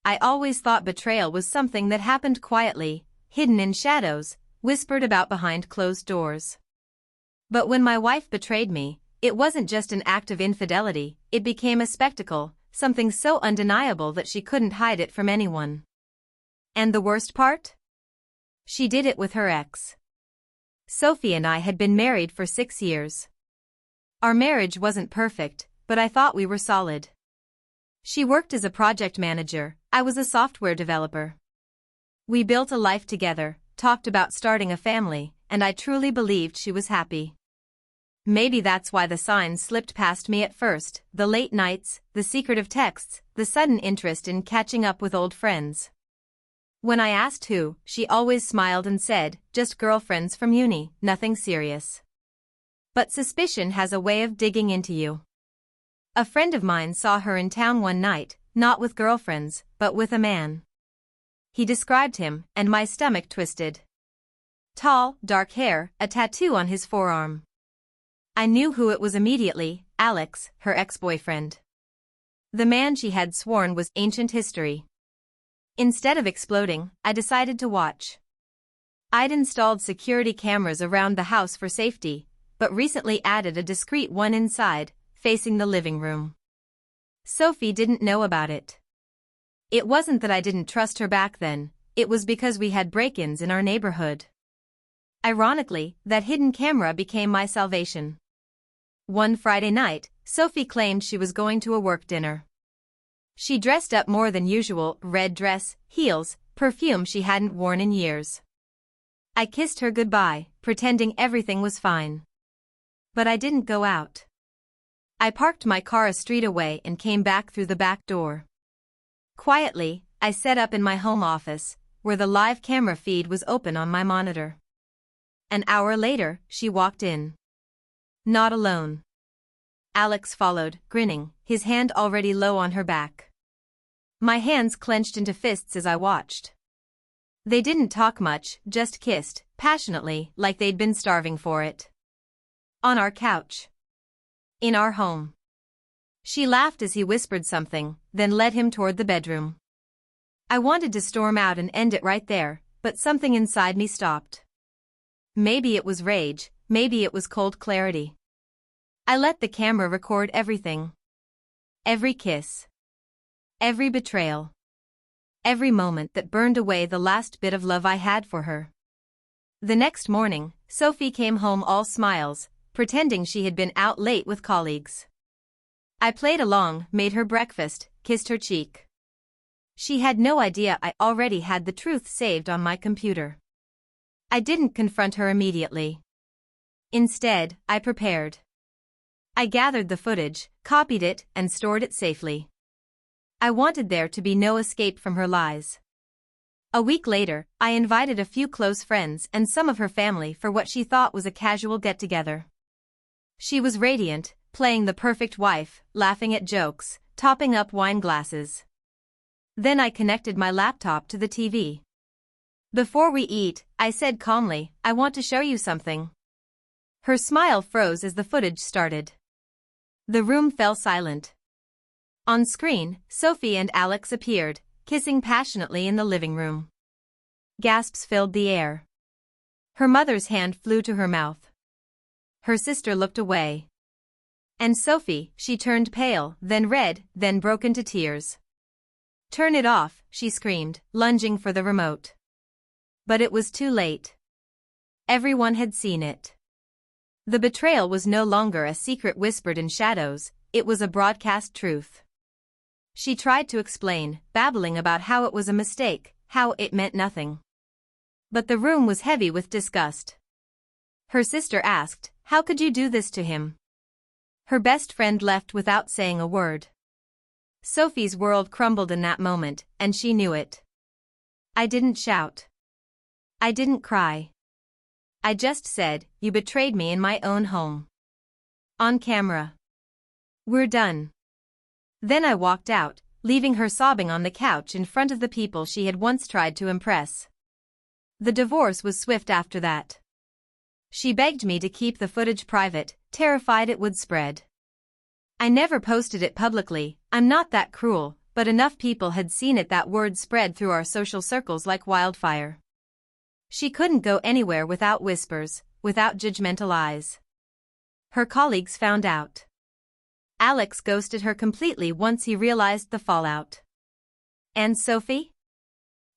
I always thought betrayal was something that happened quietly, hidden in shadows, whispered about behind closed doors. But when my wife betrayed me, it wasn't just an act of infidelity, it became a spectacle, something so undeniable that she couldn't hide it from anyone. And the worst part? She did it with her ex. Sophie and I had been married for 6 years. Our marriage wasn't perfect, but I thought we were solid. She worked as a project manager, I was a software developer. We built a life together, talked about starting a family, and I truly believed she was happy. Maybe that's why the signs slipped past me at first, the late nights, the secretive texts, the sudden interest in catching up with old friends. When I asked who, she always smiled and said, just girlfriends from uni, nothing serious. But suspicion has a way of digging into you. A friend of mine saw her in town one night, not with girlfriends, but with a man. He described him, and my stomach twisted. Tall, dark hair, a tattoo on his forearm. I knew who it was immediately, Alex, her ex-boyfriend. The man she had sworn was ancient history. Instead of exploding, I decided to watch. I'd installed security cameras around the house for safety, but recently added a discreet one inside, facing the living room. Sophie didn't know about it. It wasn't that I didn't trust her back then, it was because we had break-ins in our neighborhood. Ironically, that hidden camera became my salvation. One Friday night, Sophie claimed she was going to a work dinner. She dressed up more than usual, red dress, heels, perfume she hadn't worn in years. I kissed her goodbye, pretending everything was fine. But I didn't go out. I parked my car a street away and came back through the back door. Quietly, I set up in my home office, where the live camera feed was open on my monitor. An hour later, she walked in. Not alone. Alex followed, grinning, his hand already low on her back. My hands clenched into fists as I watched. They didn't talk much, just kissed, passionately, like they'd been starving for it. On our couch. In our home. She laughed as he whispered something, then led him toward the bedroom. I wanted to storm out and end it right there, but something inside me stopped. Maybe it was rage, maybe it was cold clarity. I let the camera record everything. Every kiss. Every betrayal. Every moment that burned away the last bit of love I had for her. The next morning, Sophie came home all smiles, pretending she had been out late with colleagues. I played along, made her breakfast, kissed her cheek. She had no idea I already had the truth saved on my computer. I didn't confront her immediately. Instead, I prepared. I gathered the footage, copied it, and stored it safely. I wanted there to be no escape from her lies. A week later, I invited a few close friends and some of her family for what she thought was a casual get-together. She was radiant, playing the perfect wife, laughing at jokes, topping up wine glasses. Then I connected my laptop to the TV. Before we eat, I said calmly, I want to show you something. Her smile froze as the footage started. The room fell silent. On screen, Sophie and Alex appeared, kissing passionately in the living room. Gasps filled the air. Her mother's hand flew to her mouth. Her sister looked away. And Sophie, she turned pale, then red, then broke into tears. Turn it off, she screamed, lunging for the remote. But it was too late. Everyone had seen it. The betrayal was no longer a secret whispered in shadows, it was a broadcast truth. She tried to explain, babbling about how it was a mistake, how it meant nothing. But the room was heavy with disgust. Her sister asked, how could you do this to him? Her best friend left without saying a word. Sophie's world crumbled in that moment, and she knew it. I didn't shout. I didn't cry. I just said, you betrayed me in my own home. On camera. We're done. Then I walked out, leaving her sobbing on the couch in front of the people she had once tried to impress. The divorce was swift after that. She begged me to keep the footage private, terrified it would spread. I never posted it publicly, I'm not that cruel, but enough people had seen it that word spread through our social circles like wildfire. She couldn't go anywhere without whispers, without judgmental eyes. Her colleagues found out. Alex ghosted her completely once he realized the fallout. And Sophie?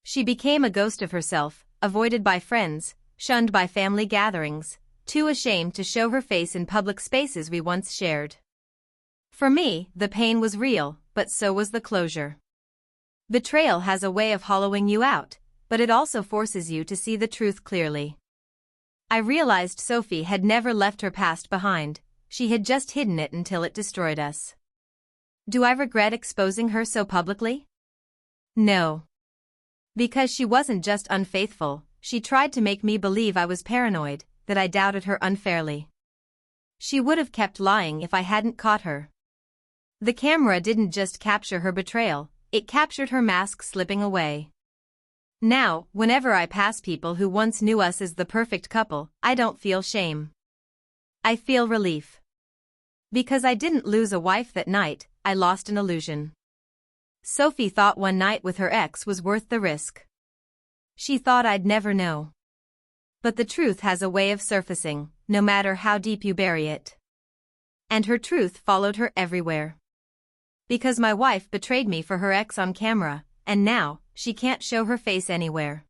She became a ghost of herself, avoided by friends, shunned by family gatherings, too ashamed to show her face in public spaces we once shared. For me, the pain was real, but so was the closure. Betrayal has a way of hollowing you out, but it also forces you to see the truth clearly. I realized Sophie had never left her past behind, she had just hidden it until it destroyed us. Do I regret exposing her so publicly? No. Because she wasn't just unfaithful, she tried to make me believe I was paranoid, that I doubted her unfairly. She would have kept lying if I hadn't caught her. The camera didn't just capture her betrayal, it captured her mask slipping away. Now, whenever I pass people who once knew us as the perfect couple, I don't feel shame. I feel relief. Because I didn't lose a wife that night, I lost an illusion. Sophie thought one night with her ex was worth the risk. She thought I'd never know. But the truth has a way of surfacing, no matter how deep you bury it. And her truth followed her everywhere. Because my wife betrayed me for her ex on camera, and now, she can't show her face anywhere.